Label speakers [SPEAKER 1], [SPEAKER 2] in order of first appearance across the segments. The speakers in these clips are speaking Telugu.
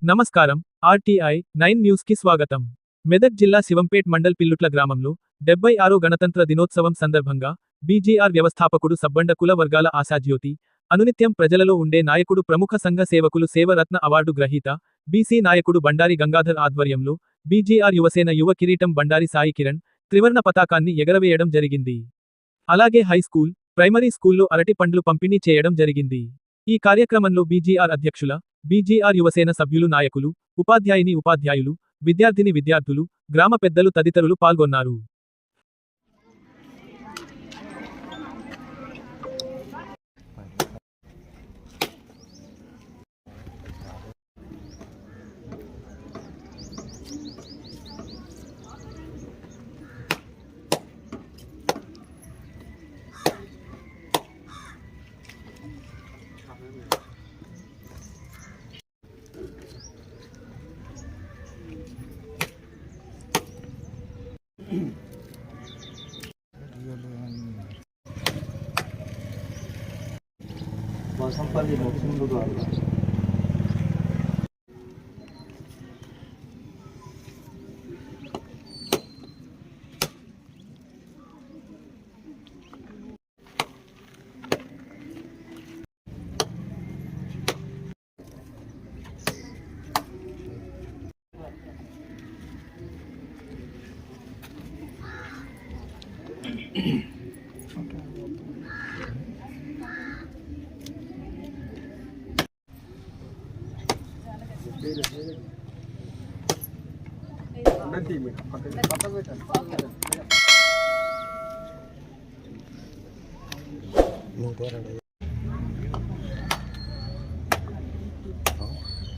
[SPEAKER 1] నమస్కారం. ఆర్టీఐ 9 న్యూస్ కి స్వాగతం. మెదక్ జిల్లా శివంపేట్ మండల్ పిల్లుట్ల గ్రామంలో 76వ గణతంత్ర దినోత్సవం సందర్భంగా బీజేఆర్ వ్యవస్థాపకుడు సబ్బండ కుల వర్గాల ఆశాజ్యోతి, అనునిత్యం ప్రజలలో ఉండే నాయకుడు, ప్రముఖ సంఘ సేవకులు, సేవరత్న అవార్డు గ్రహీత, బీసీ నాయకుడు బండారి గంగాధర్ ఆధ్వర్యంలో బీజేఆర్ యువసేన యువ కిరీటం బండారి సాయి కిరణ్ త్రివర్ణ పతాకాన్ని ఎగరవేయడం జరిగింది. అలాగే హైస్కూల్, ప్రైమరీ స్కూల్లో అరటి పండ్లు పంపిణీ చేయడం జరిగింది. ఈ కార్యక్రమంలో బీజేఆర్ అధ్యక్షుల, బీజేఆర్ యువసేన సభ్యులు, నాయకులు, ఉపాధ్యాయులు, విద్యార్థులు, గ్రామ పెద్దలు తదితరులు పాల్గొన్నారు.
[SPEAKER 2] సంపల్లి ముందు కాదు.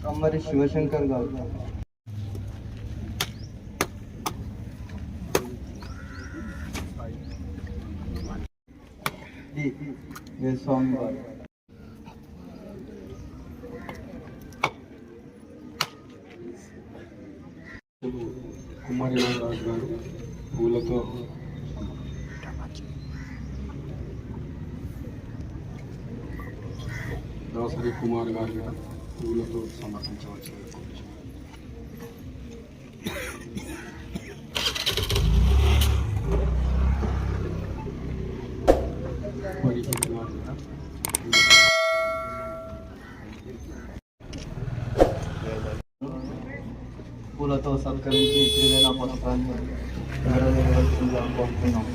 [SPEAKER 2] कमरी शिवशंकर गाँव ये सोमवार
[SPEAKER 3] కుమారి నాగరాజు గారు పూలతో దాసరి కుమార్ గారు పూలతో సమర్పించవచ్చు.
[SPEAKER 2] పూలతో సత్కరించి త్రివేణ పథకాన్ని నెరవేర్చాలని కోరుతున్నాం.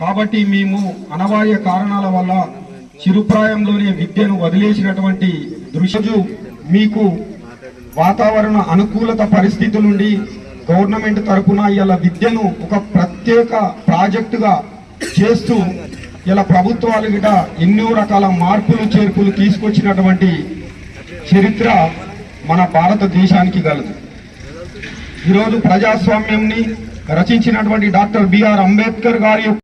[SPEAKER 4] కాబట్టి మేము అనివార్య కారణాల వల్ల చిరుప్రాయంలోనే విద్యను వదిలేసినటువంటి దృశ్యం మీకు వాతావరణ అనుకూలత పరిస్థితుల నుండి గవర్నమెంట్ తరఫున ఇలా విద్యను ఒక ప్రత్యేక ప్రాజెక్టుగా చేస్తూ ఇలా ప్రభుత్వాలు గిట ఎన్నో రకాల మార్పులు చేర్పులు తీసుకొచ్చినటువంటి చరిత్ర మన భారతదేశానికి గలదు. ఈరోజు ప్రజాస్వామ్యంని రచించినటువంటి డాక్టర్ బిఆర్ అంబేద్కర్ గారి